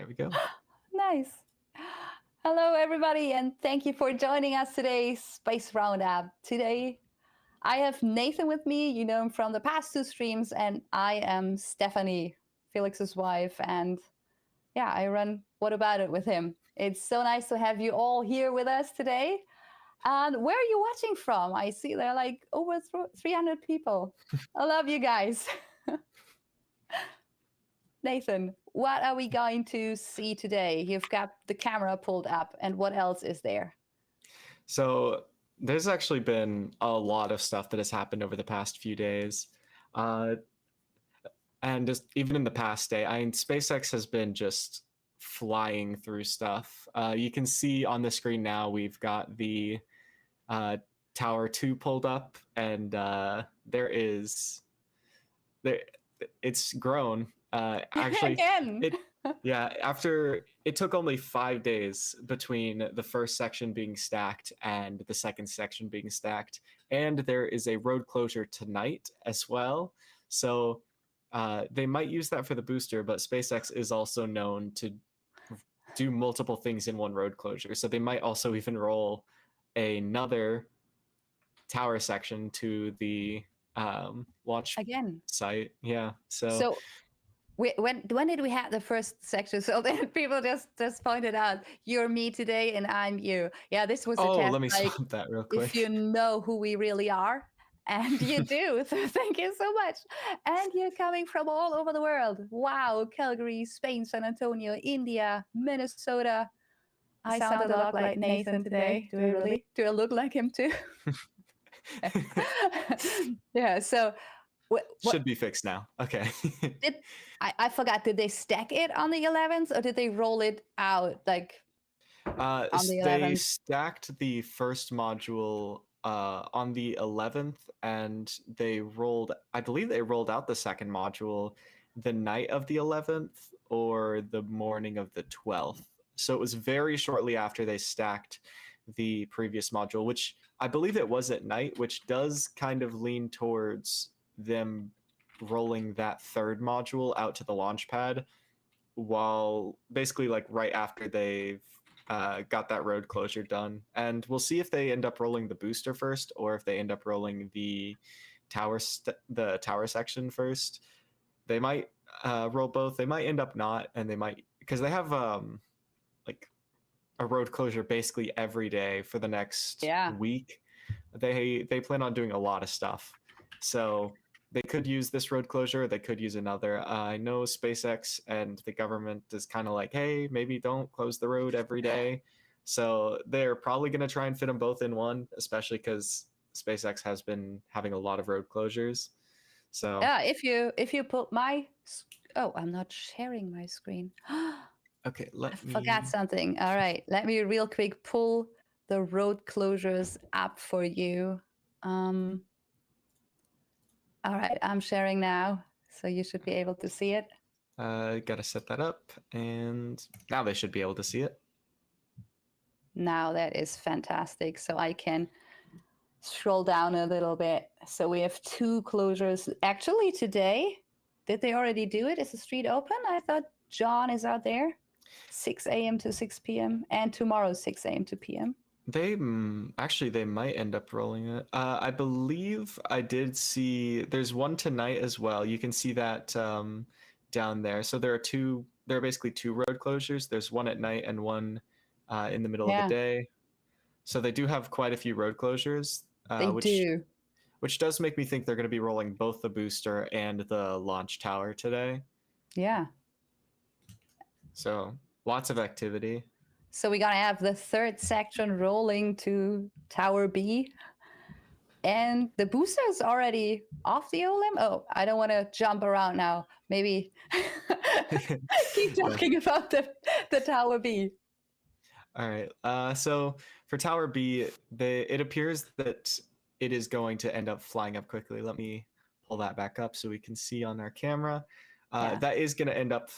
we go. Nice. Hello, everybody, and thank you for joining us today, Space Roundup. Today, I have Nathan with me. You know him from the past two streams, and I am Stefanie, Felix's wife, and yeah, I run What About It with him. It's so nice to have you all here with us today. And where are you watching from? I see there are like over 300 people. I love you guys. Nathan, what are we going to see today? You've got the camera pulled up, and what else is there? So there's actually been a lot of stuff that has happened over the past few days. And just even in the past day, SpaceX has been just flying through stuff. You can see on the screen now we've got the Tower 2 pulled up, and it's grown. Actually, Again. after it took only 5 days between the first section being stacked and the second section being stacked, and there is a road closure tonight as well. So they might use that for the booster, but SpaceX is also known to do multiple things in one road closure. So they might also even roll another tower section to the launch Again site. Yeah. So when did we have the first section? So then people just pointed out, you're me today and I'm you. Yeah, this was a test. Let me swap that real quick. If you know who we really are, and you do, so thank you so much. And you're coming from all over the world. Wow, Calgary, Spain, San Antonio, India, Minnesota. I sound a lot like Nathan today. Do I look like him too? Yeah, so should be fixed now. Okay. I forgot, did they stack it on the 11th or did they roll it out like on the 11th? They stacked the first module on the 11th, and I believe they rolled out the second module the night of the 11th or the morning of the 12th. So it was very shortly after they stacked the previous module, which I believe it was at night, which does kind of lean towards them rolling that third module out to the launch pad, while basically like right after they've got that road closure done. And we'll see if they end up rolling the booster first, or if they end up rolling the tower section first. They might roll both. They might end up not, and they might, because they have like a road closure basically every day for the next week. They plan on doing a lot of stuff, so they could use this road closure. They could use another. I know SpaceX and the government is kind of like, hey, maybe don't close the road every day. So they're probably going to try and fit them both in one, especially because SpaceX has been having a lot of road closures. So yeah, if you put I'm not sharing my screen. Okay, I forgot something. All right, let me real quick pull the road closures up for you. All right, I'm sharing now, so you should be able to see it. Gotta set that up, and now they should be able to see it. Now that is fantastic. So I can scroll down a little bit. So we have two closures. Actually, today, did they already do it? Is the street open? I thought John is out there. 6 a.m. to 6 p.m. and tomorrow 6 a.m. to p.m. They might end up rolling it. I believe I did see there's one tonight as well. You can see that down there. So there are basically two road closures. There's one at night and one in the middle of the day. So they do have quite a few road closures. Which does make me think they're going to be rolling both the booster and the launch tower today. Yeah. So lots of activity. So we're going to have the third section rolling to Tower B. And the booster is already off the OLEM. Oh, I don't want to jump around now. Maybe keep talking about the Tower B. All right. So for Tower B, it appears that it is going to end up flying up quickly. Let me pull that back up so we can see on our camera. That is going to end up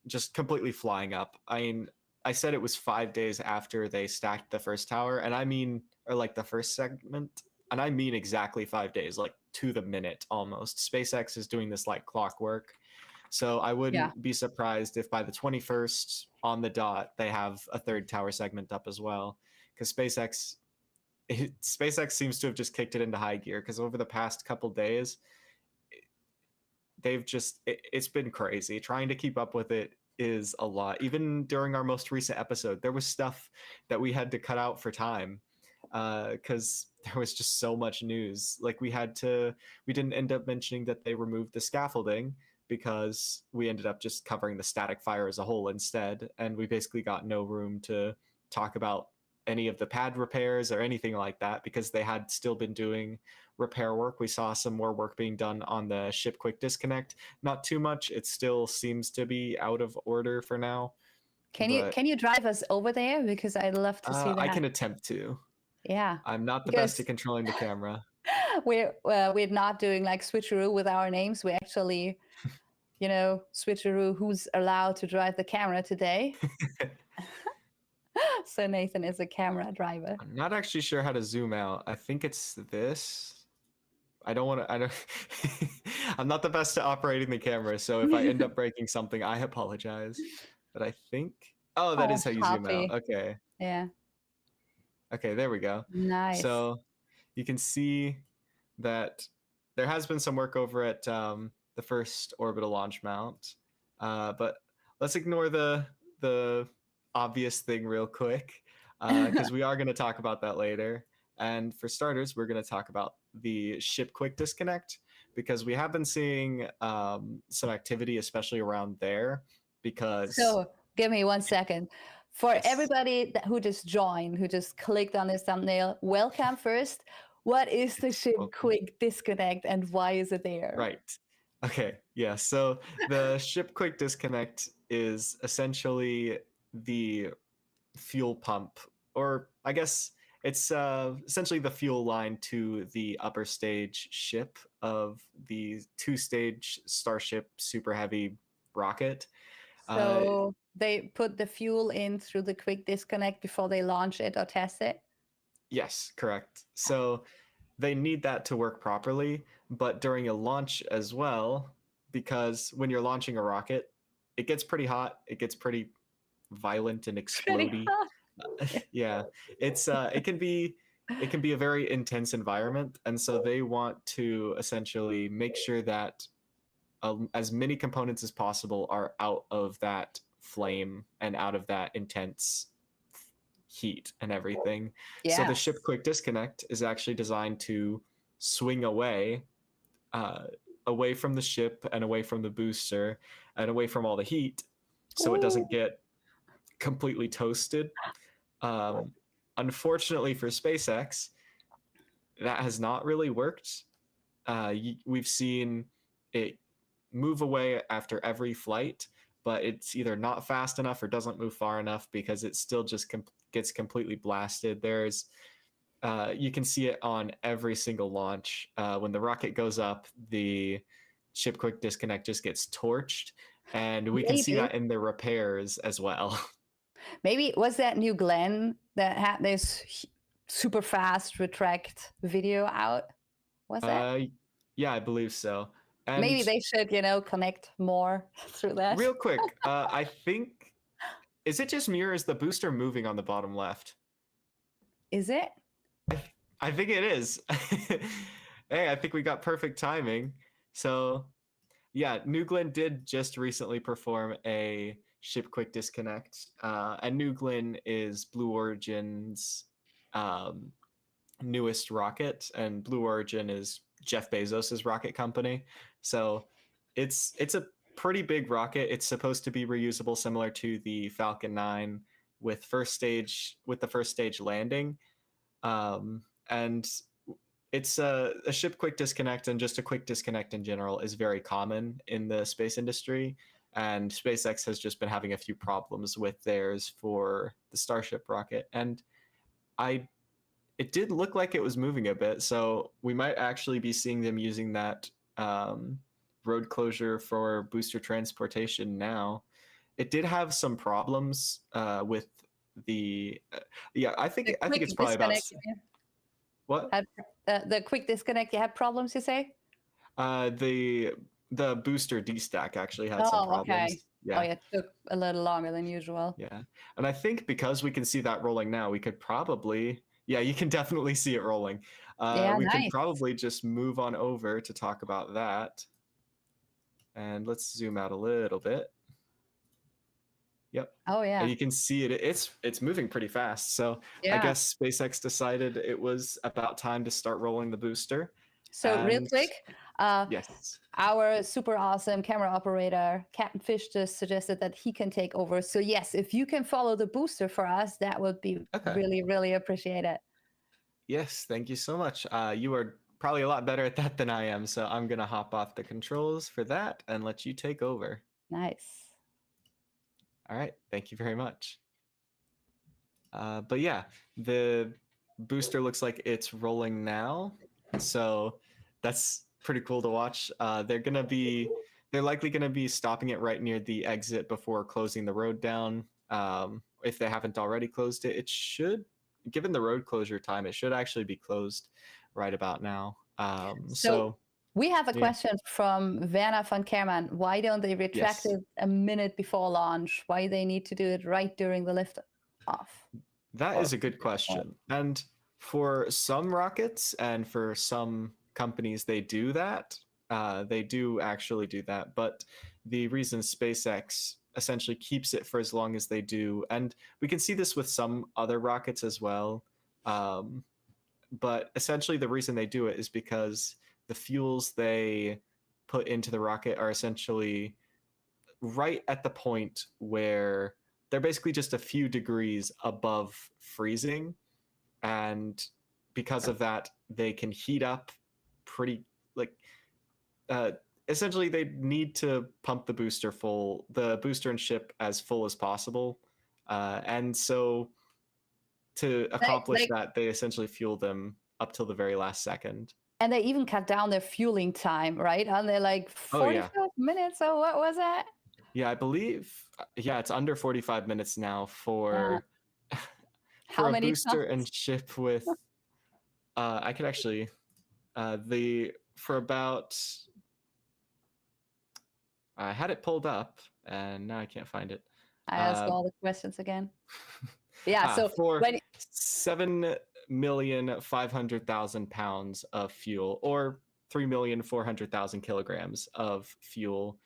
just completely flying up. I mean, I said it was 5 days after they stacked the first tower, or like the first segment, and I mean exactly 5 days, like to the minute almost. SpaceX is doing this like clockwork. So I Yeah. wouldn't be surprised if by the 21st on the dot, they have a third tower segment up as well. Because SpaceX seems to have just kicked it into high gear, because over the past couple days, it's been crazy. Trying to keep up with it is a lot. Even during our most recent episode, there was stuff that we had to cut out for time, because there was just so much news. Like we didn't end up mentioning that they removed the scaffolding, because we ended up just covering the static fire as a whole instead, and we basically got no room to talk about any of the pad repairs or anything like that, because they had still been doing repair work. We saw some more work being done on the ship quick disconnect. Not too much. It still seems to be out of order for now. Can you drive us over there? Because I'd love to see that. I can attempt to. Yeah. I'm not the best at controlling the camera. We're not doing like switcheroo with our names. We actually, switcheroo who's allowed to drive the camera today. So Nathan is a camera driver. I'm not actually sure how to zoom out. I think it's this. I'm not the best at operating the camera, so if I end up breaking something, I apologize. But I think, that is how you zoom out. Okay. Yeah. Okay, there we go. Nice. So you can see that there has been some work over at the first orbital launch mount, but let's ignore the obvious thing real quick, because we are going to talk about that later. And for starters, we're going to talk about the ship quick disconnect, because we have been seeing some activity, especially around there. Because so give me 1 second. For everybody who just joined, who just clicked on this thumbnail, welcome first. What is the ship quick disconnect and why is it there? Right. Okay. Yeah. So the ship quick disconnect is essentially the fuel pump, or I guess it's essentially the fuel line to the upper stage ship of the 2-stage Starship super heavy rocket. So they put the fuel in through the quick disconnect before they launch it or test it? Yes, correct. So they need that to work properly, but during a launch as well, because when you're launching a rocket, it gets pretty hot, it gets pretty violent and explodey. Yeah, it can be a very intense environment, and so they want to essentially make sure that as many components as possible are out of that flame and out of that intense heat and everything. Yeah. So the ship quick disconnect is actually designed to swing away from the ship and away from the booster and away from all the heat, so it doesn't get completely toasted. Unfortunately for SpaceX, that has not really worked. We've seen it move away after every flight, but it's either not fast enough or doesn't move far enough, because it still just gets completely blasted. You can see it on every single launch. When the rocket goes up, the ship quick disconnect just gets torched, and we can see that in the repairs as well. Maybe was that New Glenn that had this super fast retract video out? Was that? Yeah, I believe so. And maybe they should, connect more through that. Real quick, I think, is it just me or is the booster moving on the bottom left? Is it? I think it is. Hey, I think we got perfect timing. So, yeah, New Glenn did just recently perform a ship quick disconnect, and New Glenn is Blue Origin's newest rocket, and Blue Origin is Jeff Bezos's rocket company. So it's a pretty big rocket. It's supposed to be reusable, similar to the Falcon 9 with the first stage landing. And it's a ship quick disconnect, and just a quick disconnect in general is very common in the space industry. And SpaceX has just been having a few problems with theirs for the Starship rocket. And it did look like it was moving a bit, so we might actually be seeing them using that road closure for booster transportation now. It did have some problems with the I think it's probably about what the quick disconnect. You had problems, you say? The the booster destack actually had some Oh, okay. problems. Oh, Yeah. yeah, it took a little longer than usual. Yeah. And I think because we can see that rolling now, we could probably, yeah, you can definitely see it rolling. Yeah, We could nice. probably just move on over to talk about that. And let's zoom out a little bit. Yep. Oh, And yeah. you can see it. It's moving pretty fast. So I Yeah. guess SpaceX decided it was about time to start rolling the booster. So real And quick, yes. our super awesome camera operator, Captain Fish, just suggested that he can take over. So yes, if you can follow the booster for us, that would be Okay. really, really appreciated. Yes, thank you so much. You are probably a lot better at that than I am, so I'm gonna hop off the controls for that and let you take over. Nice. All right, thank you very much. But yeah, the booster looks like it's rolling now, so that's pretty cool to watch. They're likely gonna be stopping it right near the exit before closing the road down. If they haven't already closed it, it should, given the road closure time, it should actually be closed right about now. So we have a yeah. question from Werner von Kerman. Why don't they retract Yes. it a minute before launch? Why they need to do it right during the lift off? That is a good question. And for some rockets and for some companies, they do that. They do actually do that. But the reason SpaceX essentially keeps it for as long as they do, and we can see this with some other rockets as well. But essentially, the reason they do it is because the fuels they put into the rocket are essentially right at the point where they're basically just a few degrees above freezing, and because of that they can heat up pretty, like, essentially they need to pump the booster and ship as full as possible, and so to accomplish that they essentially fuel them up till the very last second. And they even cut down their fueling time, right? And they're like 45 minutes, or what was that? Yeah, I believe, yeah, it's under 45 minutes now for How a many booster times? and ship with I could actually for about, I had it pulled up and now I can't find it. I ask all the questions again. Yeah, so for 7,500,000 pounds of fuel, or 3,400,000 kilograms of fuel,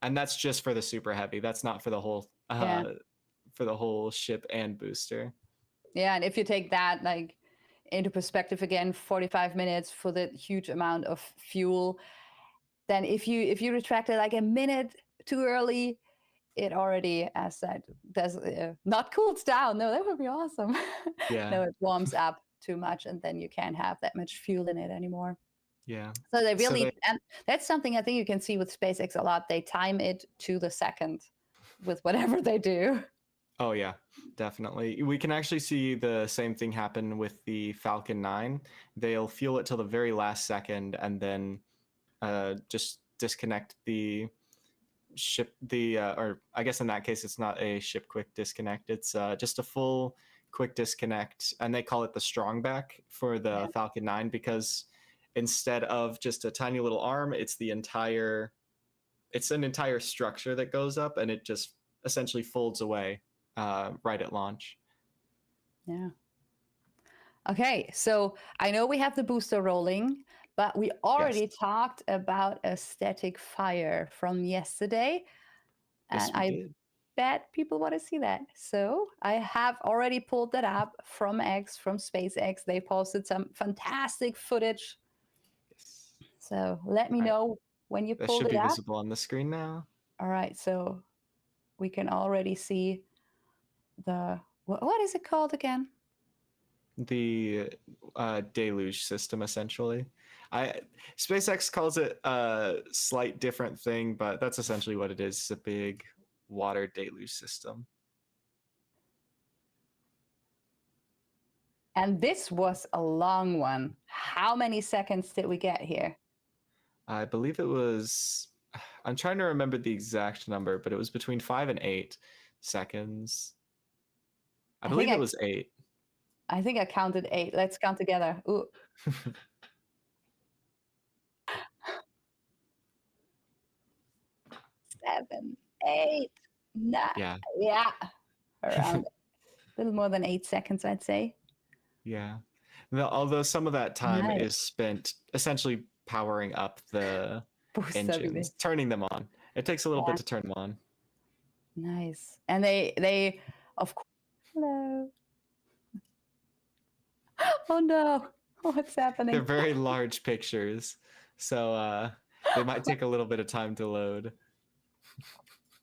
and that's just for the super heavy. That's not for the whole ship and booster. Yeah, and if you take that like into perspective again, 45 minutes for the huge amount of fuel, then if you retract it like a minute too early, it already, as said, does not cools down. No, that would be awesome. Yeah. No, it warms up too much, and then you can't have that much fuel in it anymore. Yeah. So they really, and that's something I think you can see with SpaceX a lot. They time it to the second with whatever they do. Oh yeah, definitely. We can actually see the same thing happen with the Falcon 9. They'll fuel it till the very last second and then just disconnect the ship, or I guess in that case it's not a ship quick disconnect, it's just a full quick disconnect, and they call it the strong back for the Falcon 9 because instead of just a tiny little arm, it's an entire structure that goes up, and it just essentially folds away right at launch. Yeah. Okay, so I know we have the booster rolling, but we already talked about a static fire from yesterday. Yes, and I bet people want to see that. So I have already pulled that up from SpaceX. They posted some fantastic footage. Yes. So let me know when you pulled it up. That should be visible on the screen now. All right, so we can already see the, what is it called again? The deluge system, essentially. SpaceX calls it a slight different thing, but that's essentially what it is. It's a big water deluge system. And this was a long one. How many seconds did we get here? I believe it was, I'm trying to remember the exact number, but it was between 5 and 8 seconds. I believe it was 8. I think I counted 8. Let's count together. Ooh. 7, 8, 9. Yeah. Yeah, around a little more than 8 seconds, I'd say. Yeah. Although some of that time Nice. is spent essentially powering up the Booster, engines, turning them on. It takes a little bit to turn them on. Nice. And they of course. Hello. Oh no. What's happening? They're very large pictures, so they might take a little bit of time to load.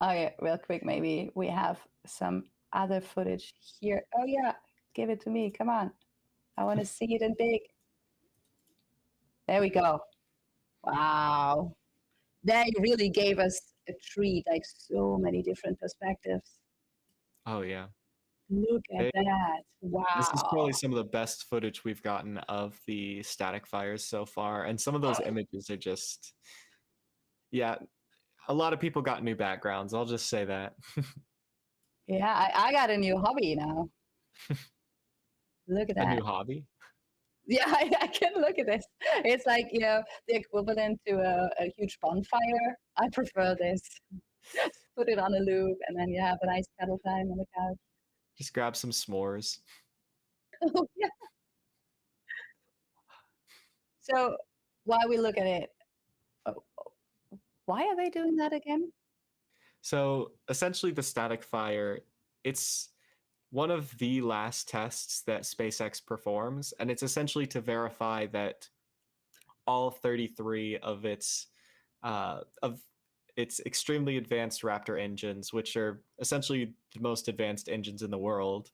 Okay, real quick, maybe we have some other footage here. Oh yeah, give it to me. Come on. I want to see it in big. There we go. Wow. They really gave us a treat, like so many different perspectives. Oh yeah. Look at that. Wow. This is probably some of the best footage we've gotten of the static fires so far. And some of those images are just, yeah, a lot of people got new backgrounds. I'll just say that. Yeah, I got a new hobby now. Look at that. A new hobby? Yeah, I can look at this. It's like, the equivalent to a huge bonfire. I prefer this. Put it on a loop and then you have a nice cuddle time on the couch. Just grab some s'mores. Oh, yeah. So while we look at it, why are they doing that again? So essentially the static fire, it's one of the last tests that SpaceX performs, and it's essentially to verify that all 33 of its extremely advanced Raptor engines, which are essentially the most advanced engines in the world,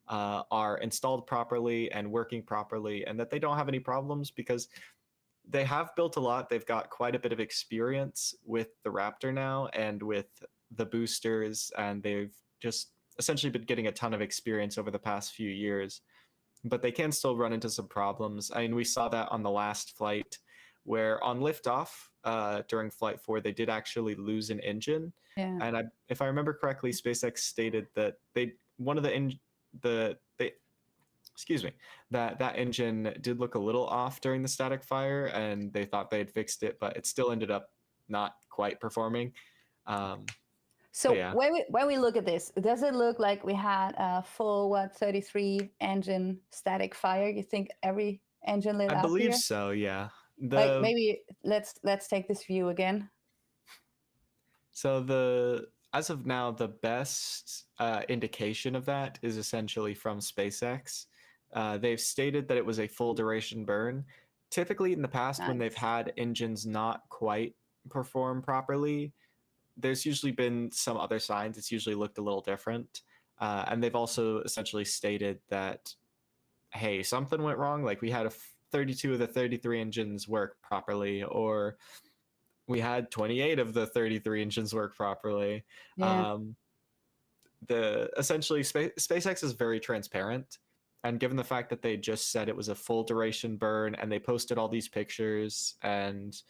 are installed properly and working properly, and that they don't have any problems because they have built a lot. They've got quite a bit of experience with the Raptor now and with the boosters, and they've just essentially been getting a ton of experience over the past few years. But they can still run into some problems. I mean, we saw that on the last flight, where on liftoff during Flight 4, they did actually lose an engine. Yeah. And if I remember correctly, SpaceX stated that that engine did look a little off during the static fire, and they thought they had fixed it, but it still ended up not quite performing. So yeah. when we look at this, does it look like we had a full 33 engine static fire? You think every engine lit up? I believe so, yeah. Like maybe let's take this view again. So as of now, the best indication of that is essentially from SpaceX. They've stated that it was a full duration burn. Typically in the past, when they've had engines not quite perform properly, there's usually been some other signs. It's usually looked a little different. And they've also essentially stated that, hey, something went wrong. Like we had 32 of the 33 engines work properly, or we had 28 of the 33 engines work properly. Yeah. Essentially, SpaceX is very transparent. And given the fact that they just said it was a full duration burn and they posted all these pictures and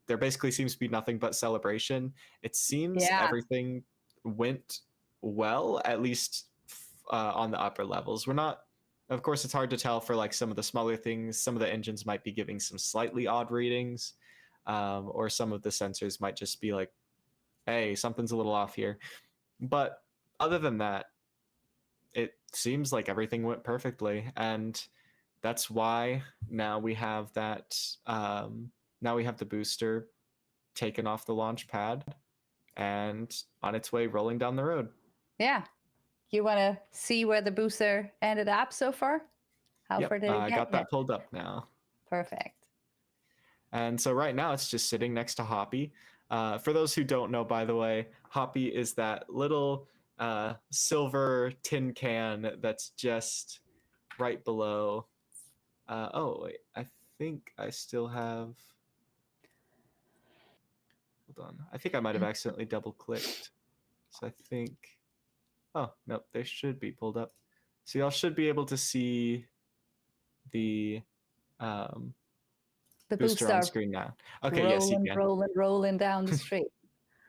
there basically seems to be nothing but celebration, it seems everything went well, at least on the upper levels. We're not, of course, it's hard to tell for like some of the smaller things. Some of the engines might be giving some slightly odd readings, or some of the sensors might just be like, hey, something's a little off here. But other than that, it seems like everything went perfectly, and that's why now we have that. Now we have the booster taken off the launch pad and on its way rolling down the road. Yeah. You want to see where the booster ended up so far? How far did it get? I got that pulled up now. Perfect. And so right now it's just sitting next to Hoppy. For those who don't know, by the way, Hoppy is that little silver tin can that's just right below. Oh, wait. I think I still have... Hold on. I think I might have accidentally double-clicked. So I think... Oh, nope. They should be pulled up. So y'all should be able to see the booster on screen now. Okay, yes, you can. Rolling down the street.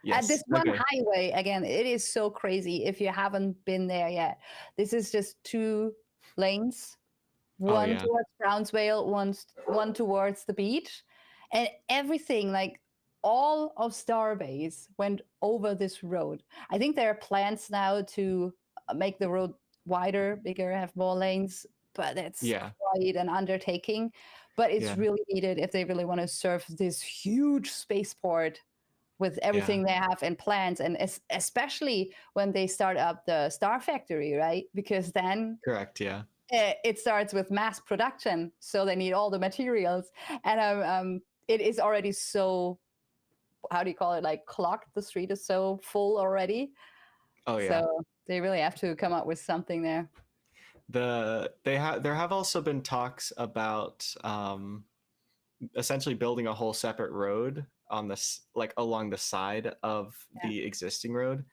Yes. At this one highway, again, it is so crazy if you haven't been there yet. This is just 2 lanes, one towards Brownsvale, one towards the beach, and everything, like all of Starbase went over this road. I think there are plans now to make the road wider, bigger, have more lanes, but it's quite an undertaking. But it's really needed if they really want to serve this huge spaceport with everything they have in plans, and especially when they start up the Star Factory, right? Because then it starts with mass production, so they need all the materials, and it is already so, how do you call it, like clogged. The street is so full already. So they really have to come up with something there. There have also been talks about essentially building a whole separate road on this, like along the side of the existing road.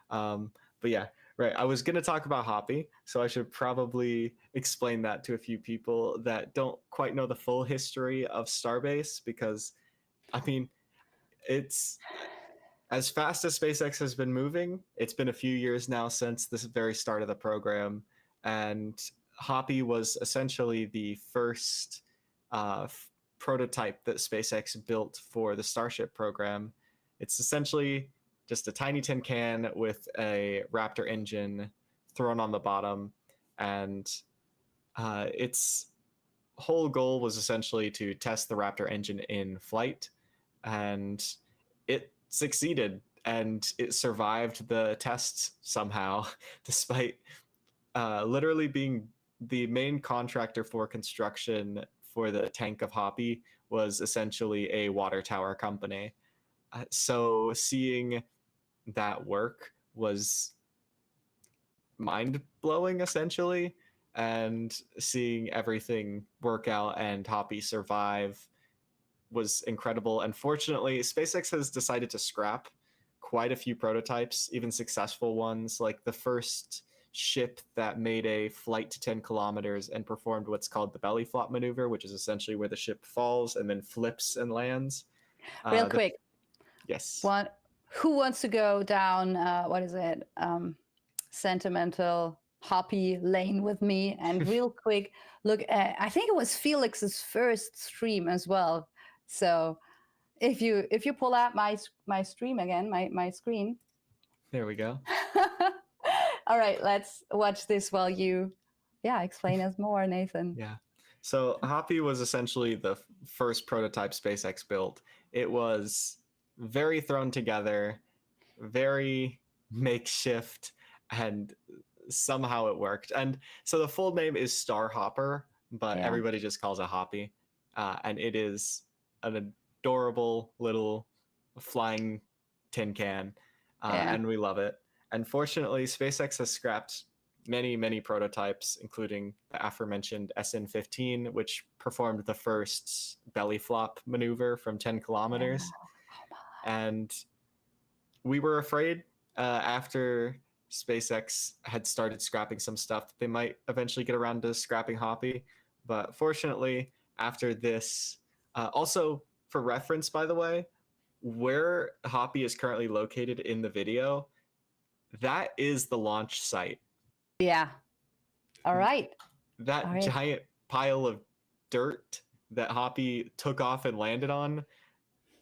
But yeah, right. I was going to talk about Hoppy, so I should probably explain that to a few people that don't quite know the full history of Starbase, because I mean, it's as fast as SpaceX has been moving. It's been a few years now since the very start of the program, and Hoppy was essentially the first prototype that SpaceX built for the Starship program. It's essentially just a tiny tin can with a Raptor engine thrown on the bottom, and its whole goal was essentially to test the Raptor engine in flight, and it succeeded, and it survived the tests somehow, despite literally being the main contractor for construction for the tank of Hoppy was essentially a water tower company. So seeing that work was mind-blowing, essentially, and seeing everything work out and Hoppy survive was incredible. Unfortunately, SpaceX has decided to scrap quite a few prototypes, even successful ones, like the first ship that made a flight to 10 kilometers and performed what's called the belly flop maneuver, which is essentially where the ship falls and then flips and lands. Real quick. Yes. Who wants to go down, what is it? Sentimental Hoppy lane with me? And real quick, look at, I think it was Felix's first stream as well. So if you pull out my stream again, my screen. There we go. All right, let's watch this while you explain us more, Nathan. Yeah. So Hoppy was essentially the first prototype SpaceX built. It was very thrown together, very makeshift, and somehow it worked. And so the full name is Starhopper, but everybody just calls it Hoppy. And it is an adorable little flying tin can, and we love it. Unfortunately, SpaceX has scrapped many prototypes, including the aforementioned SN-15, which performed the first belly flop maneuver from 10 kilometers. And we were afraid after SpaceX had started scrapping some stuff that they might eventually get around to scrapping Hoppy. But fortunately, after this, also for reference, by the way, where Hoppy is currently located in the video, that is the launch site. Yeah. All right. That giant pile of dirt that Hoppy took off and landed on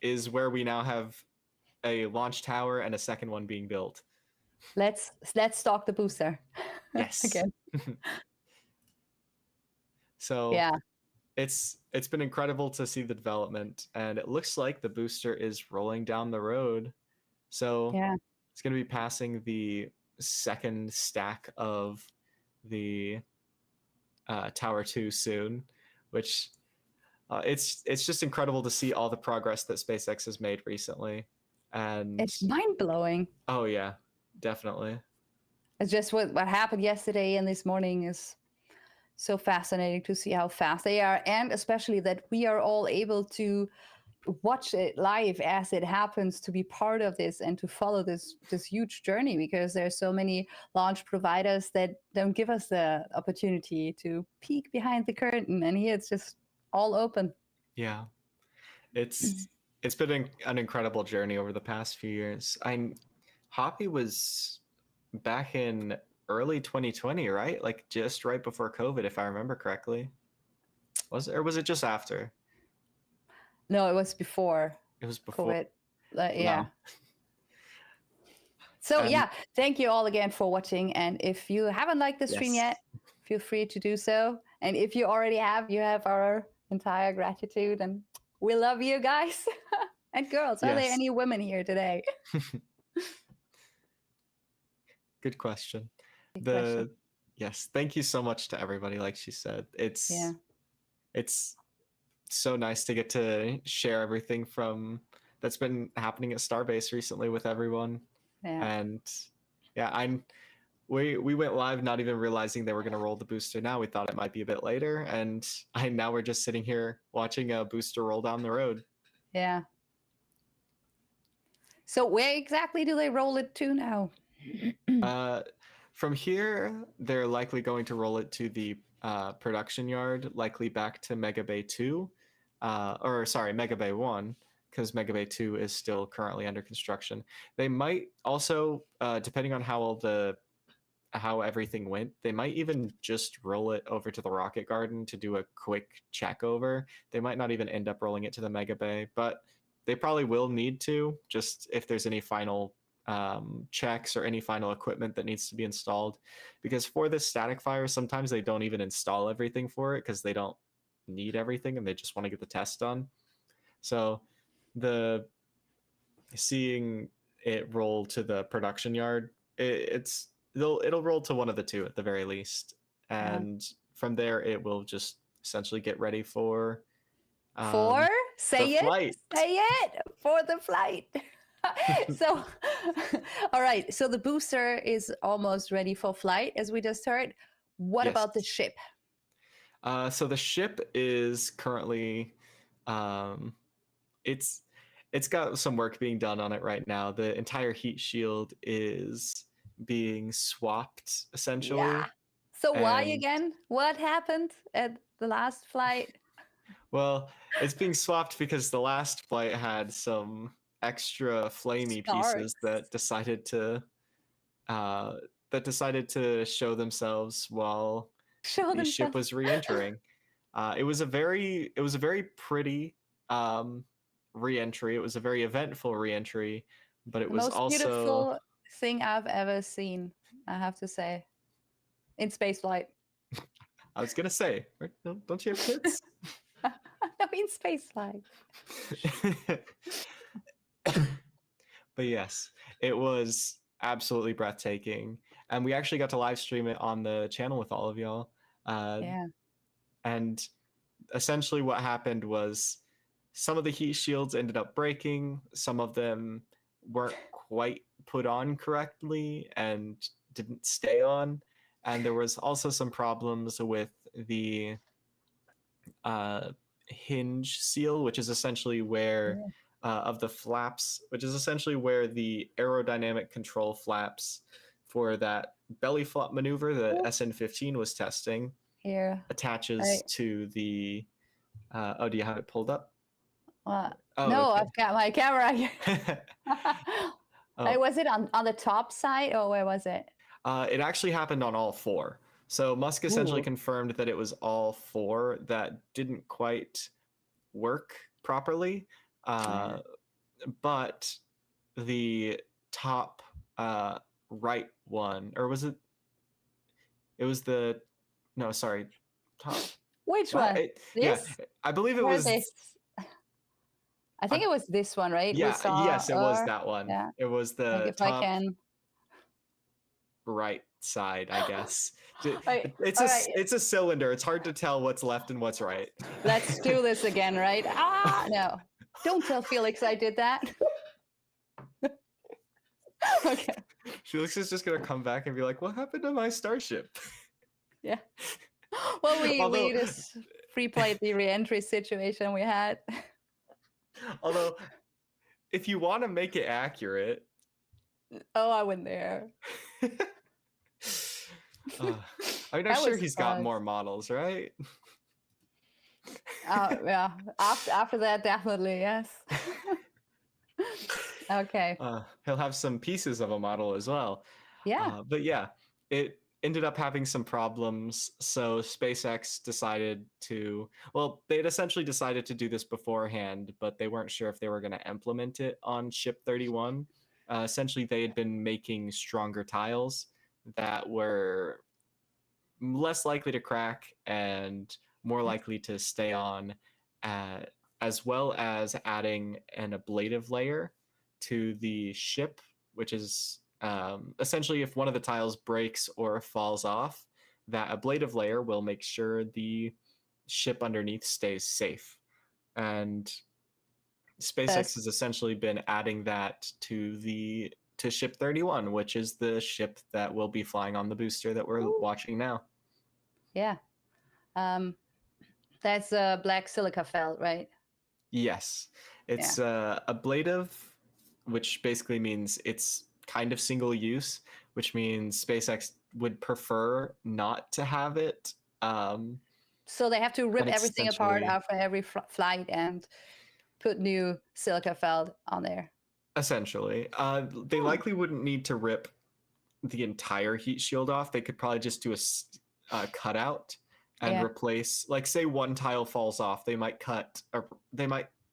is where we now have a launch tower and a second one being built. Let's stalk the booster. Yes. Again. So it's been incredible to see the development, and it looks like the booster is rolling down the road. So it's going to be passing the second stack of the Tower 2 soon, which it's just incredible to see all the progress that SpaceX has made recently. And it's mind-blowing. Oh yeah, definitely. It's just what happened yesterday and this morning is so fascinating to see how fast they are, and especially that we are all able to watch it live as it happens, to be part of this and to follow this huge journey, because there's so many launch providers that don't give us the opportunity to peek behind the curtain, and here it's just all open. Yeah, it's been an incredible journey over the past few years. Hoppy was back in early 2020, right? Like just right before COVID, if I remember correctly. Was it just after? No, it was before. It was before. COVID. Yeah. Wow. So yeah, thank you all again for watching. And if you haven't liked the stream yet, feel free to do so. And if you already have, you have our entire gratitude. And we love you guys and girls. Are there any women here today? Good question. Good question. Yes, thank you so much to everybody. Like she said, it's so nice to get to share everything that's been happening at Starbase recently with everyone. Yeah. And yeah, we went live not even realizing they were going to roll the booster. Now we thought it might be a bit later, and now we're just sitting here watching a booster roll down the road. Yeah. So where exactly do they roll it to now? From here, they're likely going to roll it to the production yard, likely back to Mega Bay 2, Mega Bay 1, because Mega Bay 2 is still currently under construction. They might also, depending on how everything went, they might even just roll it over to the Rocket Garden to do a quick check over. They might not even end up rolling it to the Mega Bay, but they probably will need to, just if there's any final checks or any final equipment that needs to be installed. Because for this static fire, sometimes they don't even install everything for it because they don't need everything and they just want to get the test done. So seeing it roll to the production yard, it'll roll to one of the two at the very least, and from there it will just essentially get ready for say it for the flight. So all right, so the booster is almost ready for flight, as we just heard. What about the ship? So the ship is currently it's got some work being done on it right now. The entire heat shield is being swapped, essentially. Yeah. So why again? What happened at the last flight? Well, it's being swapped because the last flight had some extra flamey pieces that decided to show themselves while the ship was re-entering. It was a very pretty re-entry. It was a very eventful re-entry, but it was also the most beautiful thing I've ever seen, I have to say, in spaceflight. I was gonna say, don't you have kids? No, in spaceflight. But yes, it was absolutely breathtaking, and we actually got to live stream it on the channel with all of y'all. And essentially what happened was some of the heat shields ended up breaking, some of them weren't quite put on correctly and didn't stay on, and there was also some problems with the hinge seal, which is essentially where of the flaps, which is essentially where the aerodynamic control flaps for that belly flop maneuver that SN15 was testing attaches to the do you have it pulled up? No, okay. I've got my camera here. Was it on the top side, or where was it? It actually happened on all four. So Musk essentially confirmed that it was all four that didn't quite work properly. But the top right one, or was it? It was top. Which one? This? Yeah, I believe it was. I think it was this one, right? Yes, it was that one. Yeah. It was the top right side, I guess. It's a cylinder. It's hard to tell what's left and what's right. Let's do this again, right? No. Don't tell Felix I did that. Okay. Felix is just going to come back and be like, what happened to my Starship? Yeah. Well, we just free-played the re-entry situation we had. Although, if you want to make it accurate... I went there. I'm sure he's got more models, right? Yeah. After that, definitely, yes. Okay. He'll have some pieces of a model as well. Yeah. But yeah, ended up having some problems. So SpaceX decided to, well, they had essentially decided to do this beforehand, but they weren't sure if they were going to implement it on Ship 31. Essentially, they had been making stronger tiles that were less likely to crack and more likely to stay on, as well as adding an ablative layer to the ship, which is essentially if one of the tiles breaks or falls off, that ablative layer will make sure the ship underneath stays safe. And SpaceX has essentially been adding that to Ship 31, which is the ship that will be flying on the booster that we're watching now. Yeah. That's a black silica felt, right? Yes. It's ablative, which basically means it's kind of single use, which means SpaceX would prefer not to have it. So they have to rip everything apart after every flight and put new silica felt on there. Essentially. They likely wouldn't need to rip the entire heat shield off. They could probably just do a cutout and replace, like, say one tile falls off, they might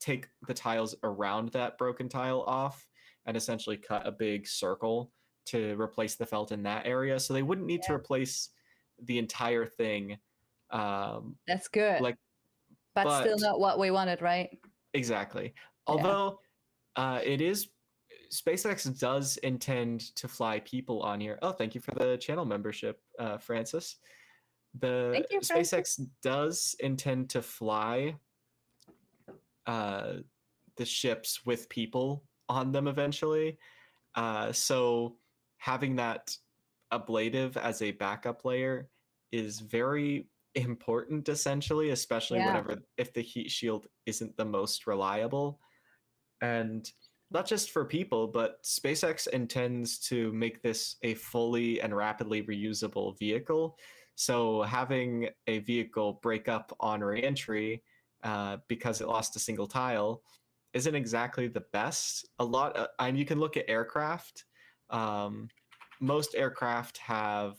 take the tiles around that broken tile off and essentially cut a big circle to replace the felt in that area. So they wouldn't need to replace the entire thing. That's good. But still not what we wanted, right? Exactly. Although SpaceX does intend to fly people on here. Oh, thank you for the channel membership, Francis. SpaceX does intend to fly the ships with people on them eventually. So having that ablative as a backup layer is very important, essentially, especially if the heat shield isn't the most reliable. And not just for people, but SpaceX intends to make this a fully and rapidly reusable vehicle. So having a vehicle break up on reentry because it lost a single tile isn't exactly the best. You can look at aircraft. Most aircraft have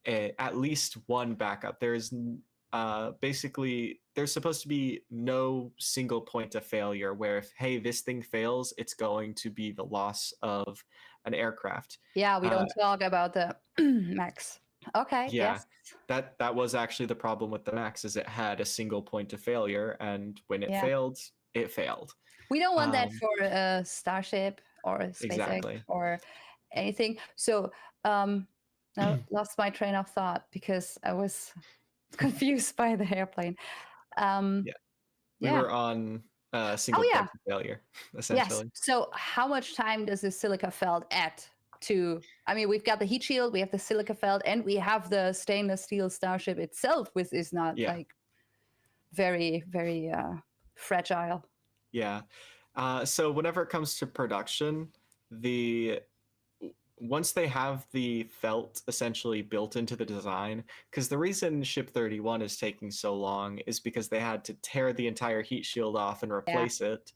at least one backup. There's basically, there's supposed to be no single point of failure where if, hey, this thing fails, it's going to be the loss of an aircraft. Yeah, we don't talk about the Max. Okay. Yeah, yes. that was actually the problem with the Max, is it had a single point of failure, and when it failed, it failed. We don't want that for a Starship or a SpaceX or anything. So I lost my train of thought because I was confused by the airplane. We were on single point of failure, essentially. Yes. So how much time does the silica felt add to? I mean, we've got the heat shield, we have the silica felt, and we have the stainless steel Starship itself, which is not like very, very fragile. Yeah. So whenever it comes to production, once they have the felt essentially built into the design, because the reason Ship 31 is taking so long is because they had to tear the entire heat shield off and replace it,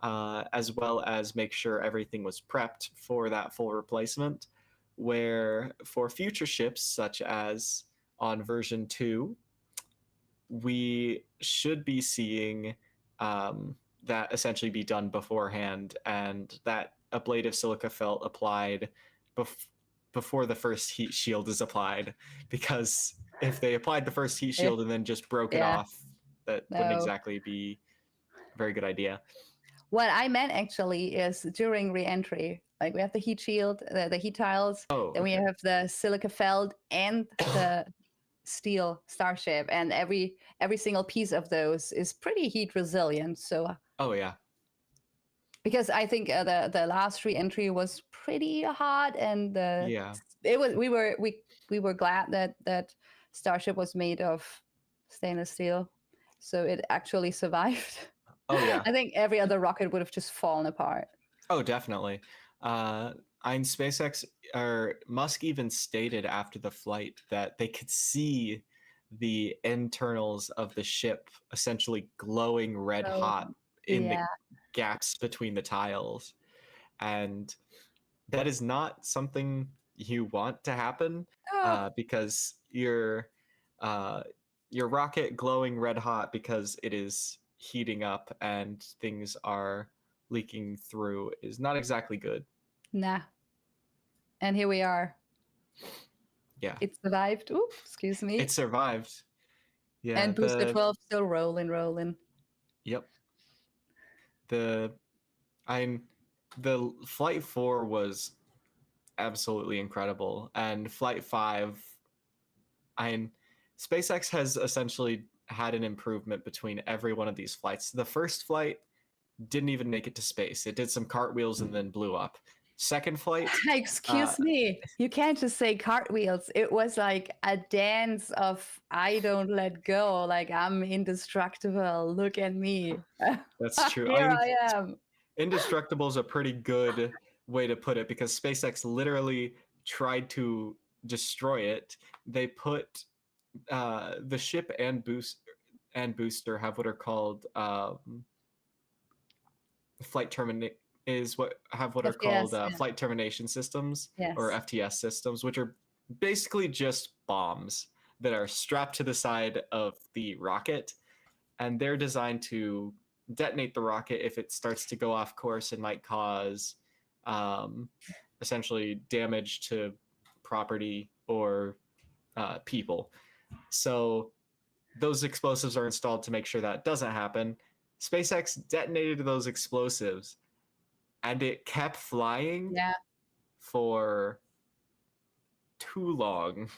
as well as make sure everything was prepped for that full replacement. Where for future ships, such as on version 2, we should be seeing that essentially be done beforehand, and that ablative silica felt applied before the first heat shield is applied, because if they applied the first heat shield and then just broke it off, that wouldn't exactly be a very good idea. What I meant actually is during re-entry, like we have the heat shield, the heat tiles, then we have the silica felt and the steel Starship, and every single piece of those is pretty heat resilient. So because I think the last re-entry was pretty hot, and we were glad that Starship was made of stainless steel, so it actually survived. I think every other rocket would have just fallen apart. Oh, definitely. SpaceX or Musk even stated after the flight that they could see the internals of the ship essentially glowing red hot in the gaps between the tiles. And that is not something you want to happen, Oh, because your rocket glowing red hot because it is heating up and things are leaking through is not exactly good. nah. And here we are. Yeah, It survived. Ooh, excuse me. it survived. Yeah, And booster 12 still rolling. yep. The I'm the flight 4 was absolutely incredible, and flight 5, I SpaceX has essentially had an improvement between every one of these flights. The first flight didn't even make it to space. It did some cartwheels and then blew up. Second flight, Excuse me. You can't just say cartwheels. It was like a dance of I don't let go. Like I'm indestructible. Look at me. that's true. Here I am. Indestructible is a pretty good way to put it because SpaceX literally tried to destroy it. They put the ship and booster have what are called flight terminate is what have what are called FDS, yeah. flight termination systems, or Yes. FTS systems, which are basically just bombs that are strapped to the side of the rocket, and they're designed to detonate the rocket if it starts to go off course and might cause um, essentially damage to property or people. So those explosives are installed to make sure that doesn't happen. SpaceX detonated those explosives and it kept flying Yeah. for too long.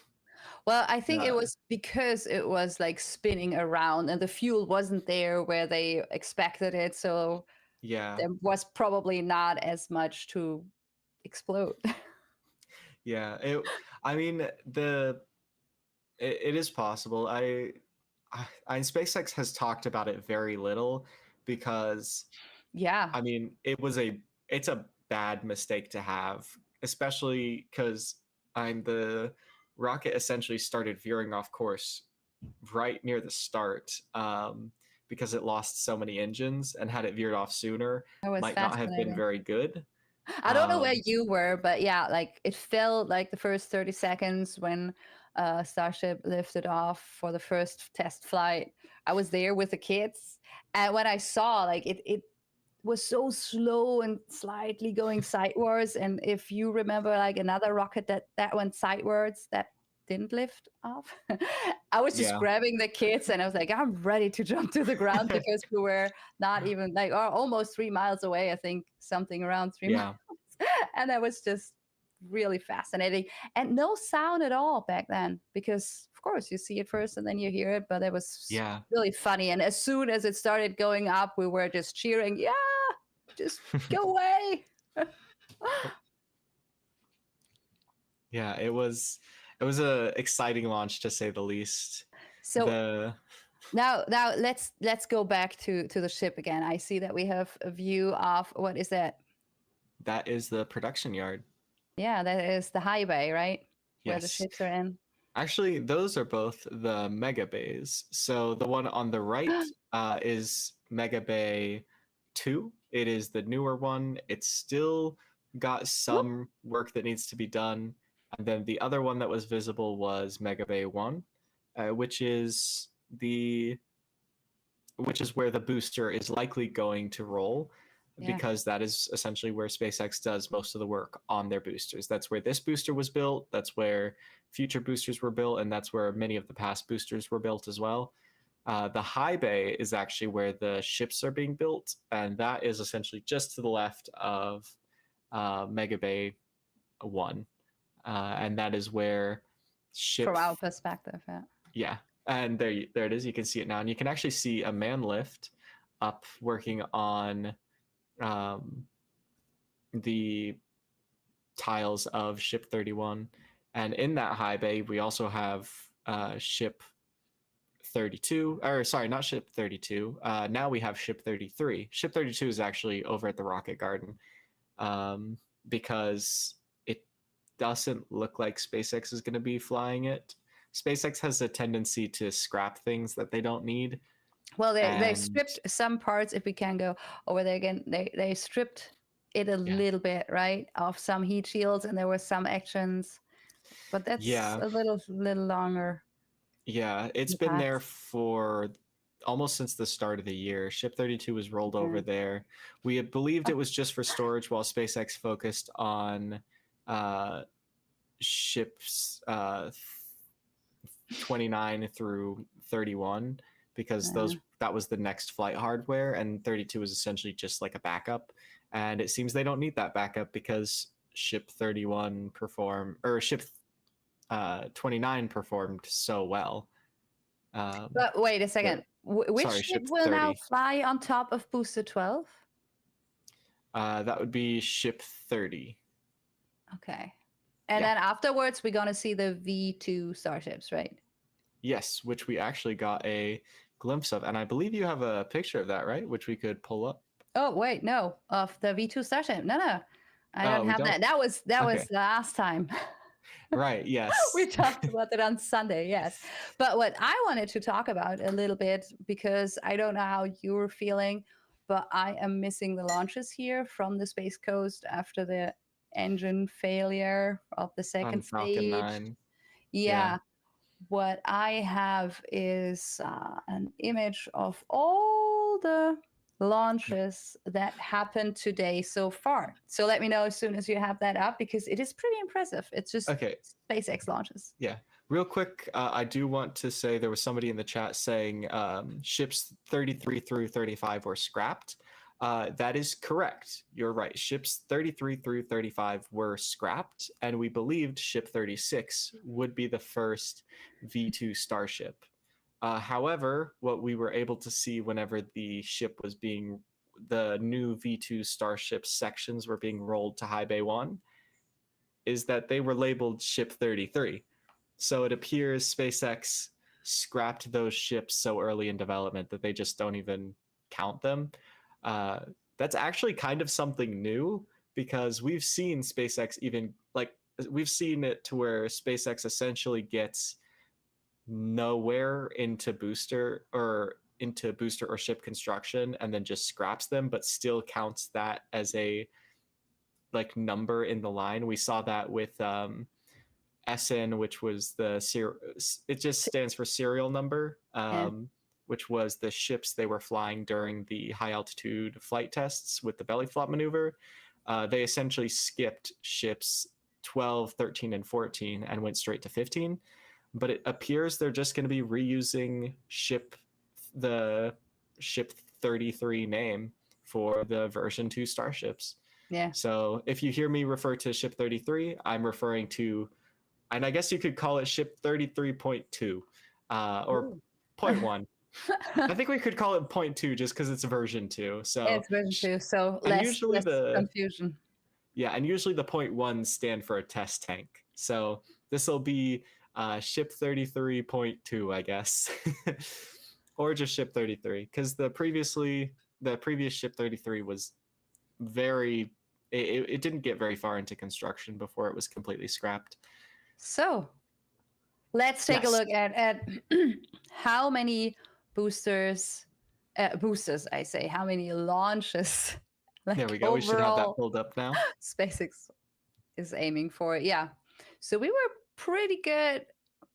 Well, I think it Uh, was because it was like spinning around and the fuel wasn't there where they expected it. So yeah, there was probably not as much to explode. yeah. I mean, it is possible. SpaceX has talked about it very little because Yeah. I mean, it's a bad mistake to have, especially because the rocket essentially started veering off course right near the start, because it lost so many engines, and had it veered off sooner, It was might not have been fascinating. very good. I don't know where Um, you were, but yeah, like it felt like the first 30 seconds when Starship lifted off for the first test flight. I was there with the kids. And when I saw like it was so slow and slightly going sideways. And if you remember like another rocket that went sideways that didn't lift off, I was just yeah, grabbing the kids and I was like, I'm ready to jump to the ground because we were not even like or almost 3 miles away, I think something around 3 miles. yeah, And that was just really fascinating and no sound at all back then because of course you see it first and then you hear it, but it was yeah. really funny. And as soon as it started going up, we were just cheering, yeah, just go away. Yeah, it was a exciting launch to say the least. So The now let's go back to the ship again. I see that we have a view of what is that? that is the production yard. Yeah, that is the high bay, right? Where the Yes. ships are in. Actually, those are both the mega bays. So the one on the right is Mega Bay 2. It is the newer one. It's still got some work that needs to be done. And then the other one that was visible was Mega Bay 1, which is where the booster is likely going to roll, Yeah. because that is essentially where SpaceX does most of the work on their boosters. That's where this booster was built, that's where future boosters were built, and that's where many of the past boosters were built as well. The high bay is actually where the ships are being built, and that is essentially just to the left of Mega Bay 1. And that is where From ship, our perspective, yeah. yeah, and there it is. You can see it now, and you can actually see a man lift up working on the tiles of ship 31. And in that high bay, we also have ship 32, or sorry, not ship 32. Now we have ship 33. Ship 32 is actually over at the Rocket Garden, because it doesn't look like SpaceX is going to be flying it. SpaceX has a tendency to scrap things that they don't need. Well, they And stripped some parts. If we can go over there again, they stripped it a little bit, right? Of some heat shields, and there were some actions, but that's a little longer. Yeah, it's been there for almost since the start of the year. Ship 32 was rolled over there. We had believed it was just for storage while SpaceX focused on ships 29 through 31 because that was the next flight hardware, and 32 was essentially just like a backup. And it seems they don't need that backup because ship 31 ship 29 performed so well. But wait a second. Which ship will 30. Now fly on top of Booster 12? That would be ship 30. Okay. And then afterwards, we're going to see the V2 starships, right? Yes, which we actually got a glimpse of. And I believe you have a picture of that, right? Which we could pull up. Oh, wait, no. Of the V2 starship. No. I don't have that. That was the last time. Right, yes. We talked about it on Sunday, yes. But what I wanted to talk about a little bit, because I don't know how you're feeling, but I am missing the launches here from the Space Coast after the engine failure of the second Falcon stage. 9. Yeah. What I have is an image of all the launches that happened today so far. So let me know as soon as you have that up, because it is pretty impressive. It's just SpaceX launches. Yeah. Real quick, I do want to say there was somebody in the chat saying ships 33 through 35 were scrapped. That is correct. You're right. Ships 33 through 35 were scrapped, and we believed ship 36 would be the first V2 Starship. However, what we were able to see whenever the new V2 Starship sections were being rolled to High Bay 1 is that they were labeled ship 33. So it appears SpaceX scrapped those ships so early in development that they just don't even count them. That's actually kind of something new, because we've seen SpaceX we've seen it to where SpaceX essentially gets nowhere into booster or ship construction and then just scraps them, but still counts that as a number in the line. We saw that with SN, which was it just stands for serial number, which was the ships they were flying during the high altitude flight tests with the belly flop maneuver. They essentially skipped ships 12, 13, and 14 and went straight to 15. But it appears they're just going to be reusing the ship 33 name for the version 2 starships. Yeah. So if you hear me refer to ship 33, I'm referring to, and I guess you could call it ship 33.2 or 0.1. I think we could call it 0.2 just because it's version 2. So it's version 2, so less confusion. Yeah, and usually the 0.1 stand for a test tank. So this will be ship 33.2, I guess. Or just ship 33, because the previous ship 33 was it didn't get very far into construction before it was completely scrapped. So let's take a look at how many boosters, I say, how many launches. There we go. We should have that pulled up now. SpaceX is aiming for. Yeah. So we were pretty good,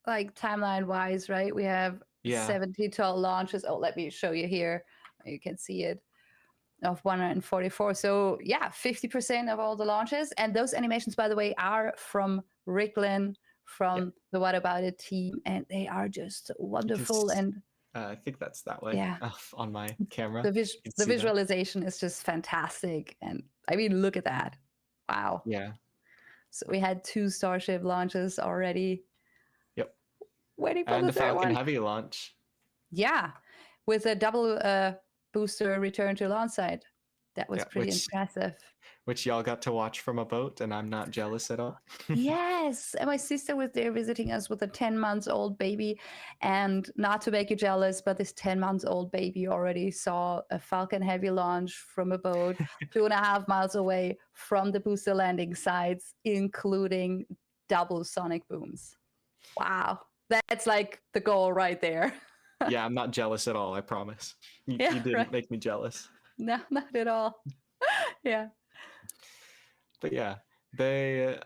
timeline wise, right? We have 70 total launches. Oh, let me show you here. You can see it, of 144. So 50% of all the launches. And those animations, by the way, are from Ricklin, from the What About It team, and they are just wonderful. And I think that's that way on my camera. The visualization is just fantastic. And I mean, look at that. Wow. Yeah. So we had 2 Starship launches already. Yep. Waiting for the third Falcon one. Heavy launch. Yeah. With a double booster return to launch site. That was pretty impressive. Which y'all got to watch from a boat, and I'm not jealous at all. Yes. And my sister was there visiting us with a 10-month-old baby. And not to make you jealous, but this 10-month-old baby already saw a Falcon Heavy launch from a boat 2.5 miles away from the booster landing sites, including double sonic booms. Wow. That's the goal right there. Yeah, I'm not jealous at all, I promise. You didn't make me jealous. No, not at all. Yeah. But yeah, they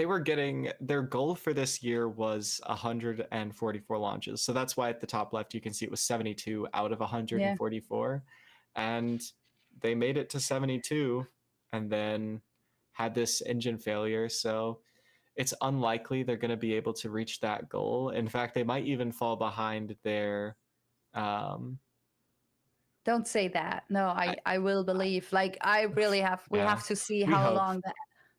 were getting their goal for this year was 144 launches. So that's why at the top left you can see it was 72 out of 144, and they made it to 72, and then had this engine failure. So it's unlikely they're going to be able to reach that goal. In fact, they might even fall behind their. Don't say that. No, I will believe. Like I really have. We have to see how long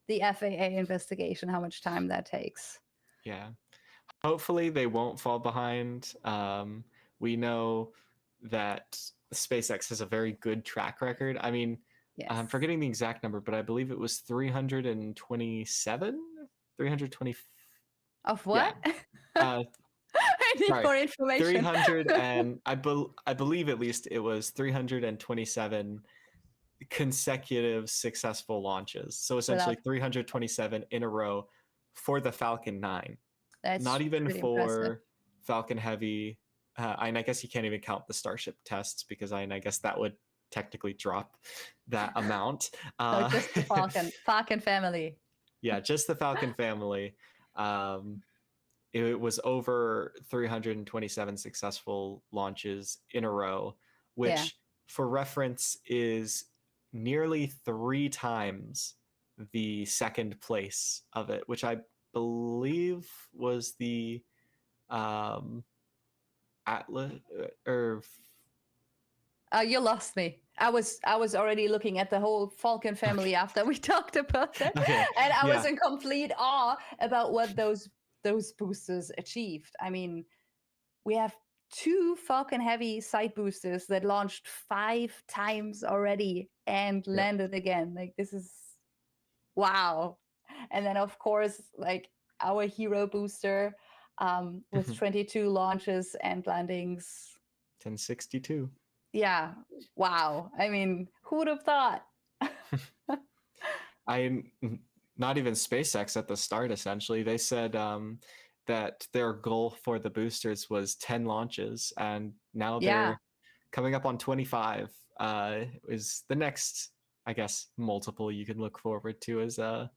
the FAA investigation, how much time that takes. Yeah, hopefully they won't fall behind. We know that SpaceX has a very good track record. I mean, I'm forgetting the exact number, but I believe it was 327, 320. Of what? Yeah. I need more information. 300 and I believe at least it was 327 consecutive successful launches. So essentially 327 in a row for the Falcon 9. That's not even for impressive. Falcon Heavy. And I guess you can't even count the Starship tests because I guess that would technically drop that amount. No, just the Falcon family. Yeah, just the Falcon family. It was over 327 successful launches in a row, which for reference is nearly 3 times the second place of it, which I believe was the Atlas or you lost me. I was already looking at the whole Falcon family after we talked about it, and I was in complete awe about what those boosters achieved. I mean, we have 2 Falcon Heavy side boosters that launched 5 times already and landed again. Like this is wow. And then of course, like our hero booster with 22 launches and landings. 1062. Yeah. Wow. I mean, who would have thought? I'm not even SpaceX at the start, essentially. They said that their goal for the boosters was 10 launches, and now they're coming up on 25. Is the next, I guess, multiple you can look forward to as a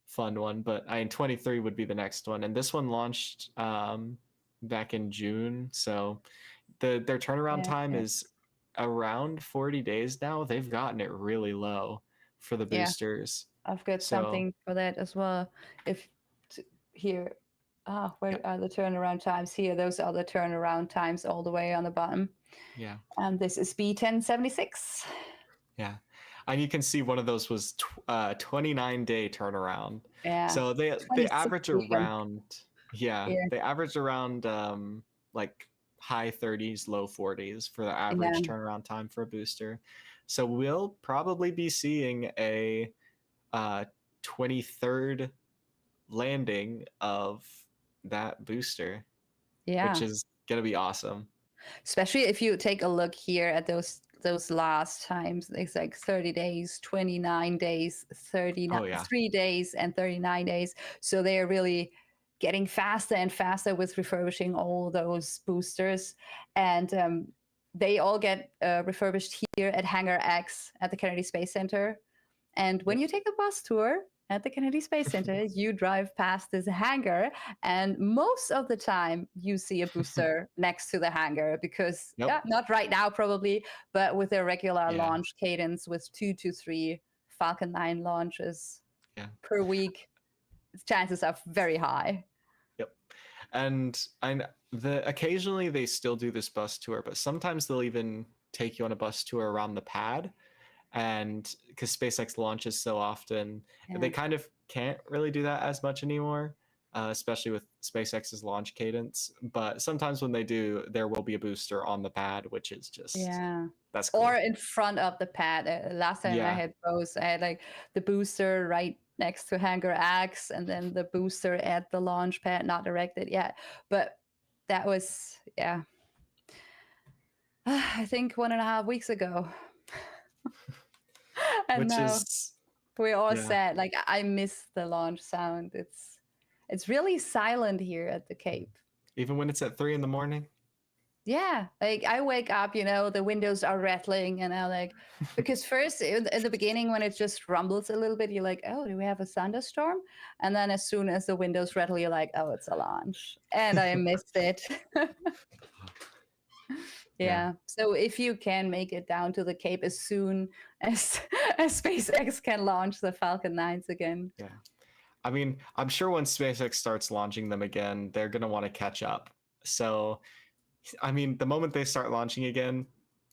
fun one. But 23 would be the next one. And this one launched back in June. So their turnaround time is around 40 days now. They've gotten it really low for the boosters. I've got something for that as well. Where are the turnaround times here? Those are the turnaround times all the way on the bottom. Yeah. And this is B1076. Yeah. And you can see one of those was 29-day turnaround. Yeah. So they average around they average around like high 30s, low 40s for the average turnaround time for a booster. So we'll probably be seeing a 23rd landing of that booster, which is going to be awesome. Especially if you take a look here at those last times. It's like 30 days, 29 days, 3 days, and 39 days. So they're really getting faster and faster with refurbishing all those boosters. And they all get refurbished here at Hangar X at the Kennedy Space Center. And when you take a bus tour at the Kennedy Space Center, you drive past this hangar, and most of the time you see a booster next to the hangar because not right now probably, but with their regular launch cadence with 2 to 3 Falcon 9 launches per week, chances are very high. And occasionally they still do this bus tour, but sometimes they'll even take you on a bus tour around the pad. And because SpaceX launches so often, they kind of can't really do that as much anymore, especially with SpaceX's launch cadence. But sometimes when they do, there will be a booster on the pad, which is just that's cool. Or in front of the pad. Last time I had both. I had like the booster right next to Hangar X, and then the booster at the launch pad, not directed yet. But that was I think 1.5 weeks ago. And now we're all sad. Like I miss the launch sound. It's really silent here at the Cape. Even when it's at 3 a.m. Yeah, like I wake up, the windows are rattling, and I'm like, because first in the beginning when it just rumbles a little bit, you're like, oh, do we have a thunderstorm? And then as soon as the windows rattle, you're like, oh, it's a launch, and I missed it. Yeah. So if you can make it down to the Cape as soon as as SpaceX can launch the Falcon 9s again. Yeah. I mean, I'm sure when SpaceX starts launching them again, they're going to want to catch up. So, I mean, the moment they start launching again,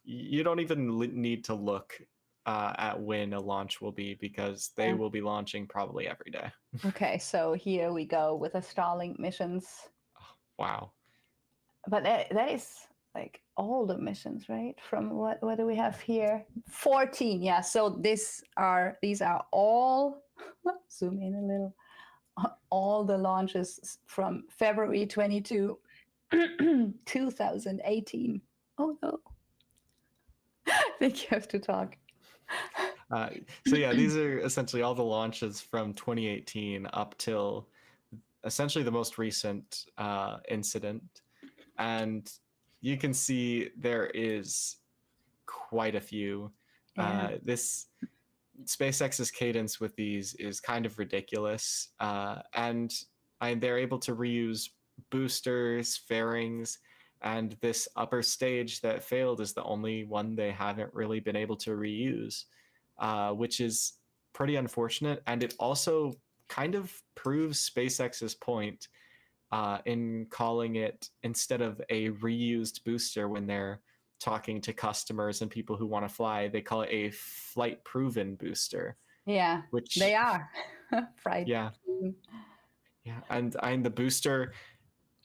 you don't even need to look at when a launch will be, because they will be launching probably every day. Okay, so here we go with the Starlink missions. Wow. But that is like all the missions, right? From what do we have here? 14. Yeah. So these are all zoom in a little. All the launches from February 22, 2018. Oh no. I think you have to talk. So yeah, these are essentially all the launches from 2018 up till essentially the most recent incident. And you can see there is quite a few. Yeah. This SpaceX's cadence with these is kind of ridiculous. And they're able to reuse boosters, fairings, and this upper stage that failed is the only one they haven't really been able to reuse, which is pretty unfortunate. And it also kind of proves SpaceX's point in calling it, instead of a reused booster when they're talking to customers and people who want to fly, they call it a flight proven booster. Yeah, which they are. Right. Yeah. Yeah, and the booster,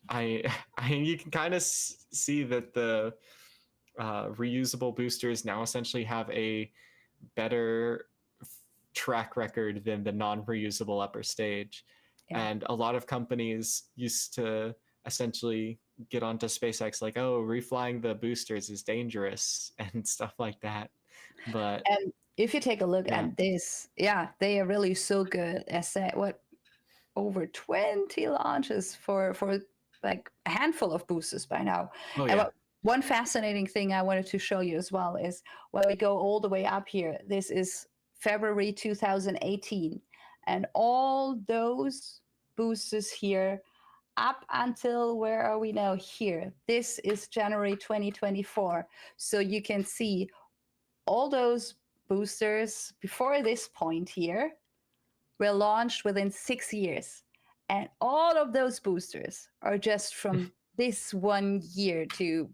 I you can kind of see that the reusable boosters now essentially have a better track record than the non-reusable upper stage. Yeah. And a lot of companies used to essentially get onto SpaceX like, oh, reflying the boosters is dangerous and stuff like that. But and if you take a look at this, they are really so good. As said, over 20 launches for like a handful of boosters by now. Oh, yeah. One fascinating thing I wanted to show you as well is when we go all the way up here, this is February 2018. And all those boosters here up until, where are we now? Here. This is January 2024. So you can see all those boosters before this point here were launched within 6 years. And all of those boosters are just from this 1 year to,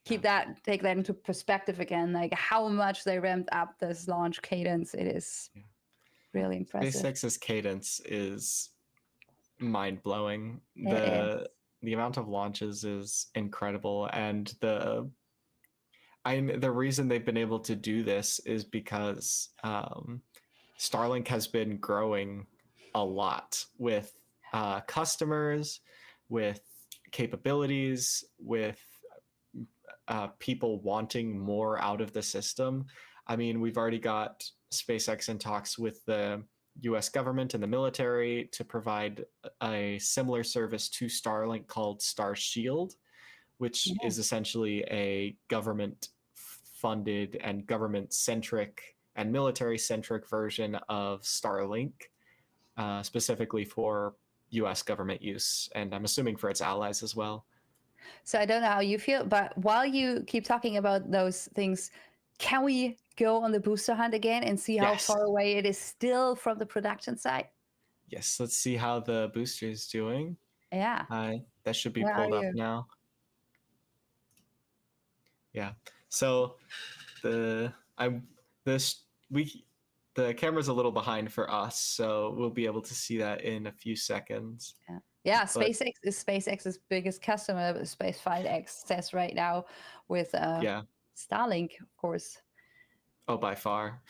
take that into perspective again, like how much they ramped up this launch cadence. It is really impressive. SpaceX's cadence is mind-blowing. The amount of launches is incredible, and the reason they've been able to do this is because Starlink has been growing a lot with customers, with capabilities, with people wanting more out of the system. I mean, we've already got SpaceX in talks with the US government and the military to provide a similar service to Starlink called Starshield, which is essentially a government-funded and government-centric and military-centric version of Starlink, specifically for US government use, and I'm assuming for its allies as well. So I don't know how you feel, but while you keep talking about those things, can we go on the booster hunt again and see how far away it is still from the production site? Yes, let's see how the booster is doing. Yeah. That should be pulled up now. Yeah. So the camera's a little behind for us, so we'll be able to see that in a few seconds. Yeah, SpaceX is SpaceX's biggest customer. SpaceFlight says right now with Starlink, of course. Oh, by far.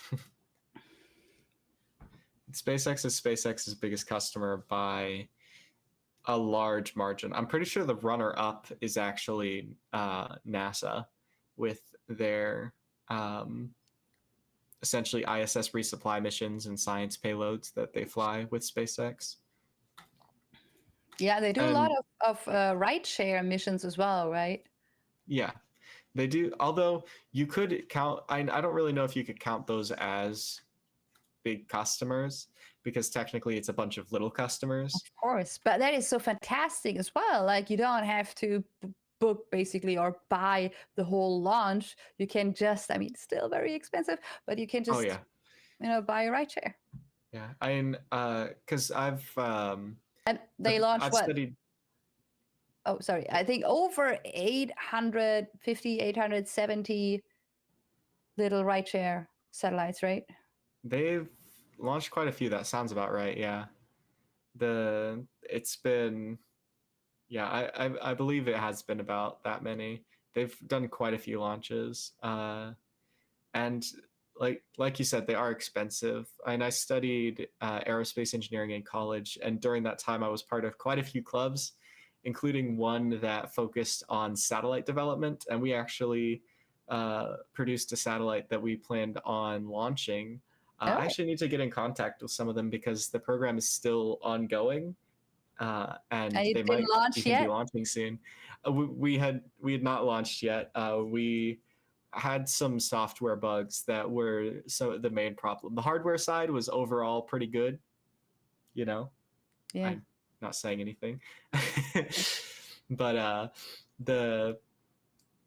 SpaceX is SpaceX's biggest customer by a large margin. I'm pretty sure the runner-up is actually NASA with their essentially ISS resupply missions and science payloads that they fly with SpaceX. Yeah, they do a lot And of ride-share missions as well, right? yeah, they do. Although you could count, I don't really know if you could count those as big customers because technically it's a bunch of little customers. Of course, but that is so fantastic as well. Like you don't have to book basically or buy the whole launch. You can just, I mean, still very expensive, but you can Oh just, yeah, buy a ride share. yeah. Because And they launch I've what? studied. Oh, sorry. I think over 850, 870 little ride share satellites, right? They've launched quite a few. That sounds about right. Yeah. It's been, yeah, I believe it has been about that many. They've done quite a few launches. And like you said, they are expensive. And I studied aerospace engineering in college, and during that time, I was part of quite a few clubs, including one that focused on satellite development. And we actually produced a satellite that we planned on launching. I Oh, actually need to get in contact with some of them because the program is still ongoing, and and it they didn't might launch even be yet? launching soon. We had not launched yet. We had some software bugs that were the main problem. The hardware side was overall pretty good, you know. Yeah. I'm not saying anything. But the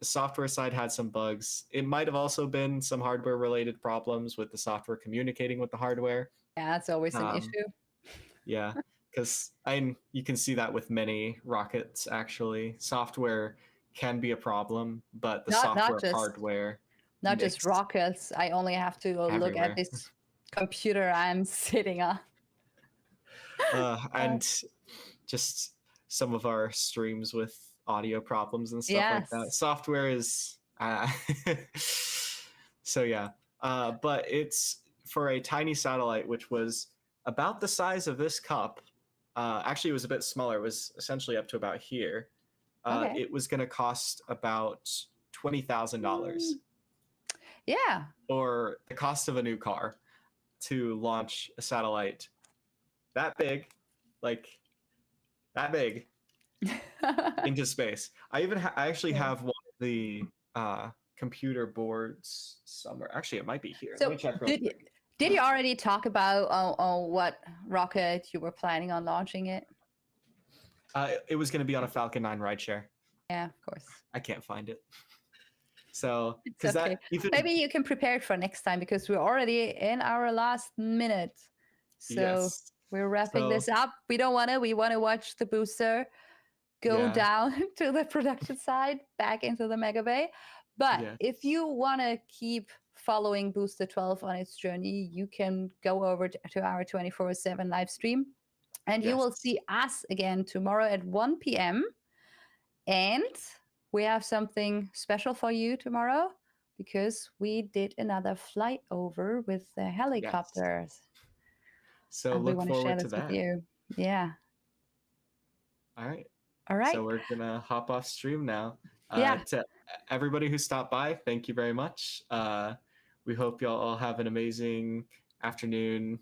software side had some bugs. It might have also been some hardware related problems with the software communicating with the hardware. Yeah, that's always an Um, issue. yeah, because you can see that with many rockets. Actually, software can be a problem, but the Not not software just hardware not just mix rockets. I only have to look at everywhere. this computer I'm sitting on. And just some of our streams with audio problems and stuff like that. Yes. Software is so yeah. But it's for a tiny satellite, which was about the size of this cup. Actually, it was a bit smaller. It was essentially up to about here. Okay. It was going to cost about $20,000, Yeah. or the cost of a new car, to launch a satellite that big, like that big, into space. I actually Yeah. have one of the computer boards somewhere. Actually, it might be here. Let So me check real did you quick. did you already talk about on what rocket you were planning on launching it? It was going to be on a Falcon 9 rideshare. Yeah, of course. I can't find it. So, It's because okay. that even Maybe you can prepare it for next time because we're already in our last minute. So yes. we're wrapping So this up. We want to watch the booster go yeah, down to the production side, back into the Mega Bay. But yeah, if you want to keep following Booster 12 on its journey, you can go over to our 24/7 live stream and you will yes, see us again tomorrow at 1 p.m. And we have something special for you tomorrow because we did another flight over with the yes. helicopters. So And we look want to share forward to this with that. you. Yeah. All right. All right. So we're gonna hop off stream now. Yeah. To everybody who stopped by, thank you very much. We hope y'all all have an amazing afternoon,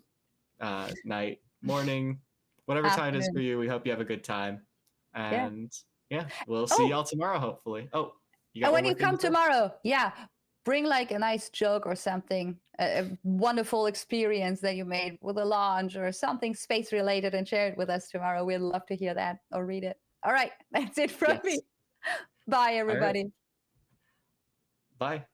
night, morning, whatever time it is for Afternoon. you. We hope you have a good time. Yeah. And yeah, we'll see Oh, y'all tomorrow, hopefully. Oh, you got and one when more you thing come to say? tomorrow, yeah, bring like a nice joke or something, a wonderful experience that you made with a launch or something space related and share it with us tomorrow. We'd love to hear that or read it. All right. That's it from Yes. me. Bye, All right. everybody. Bye.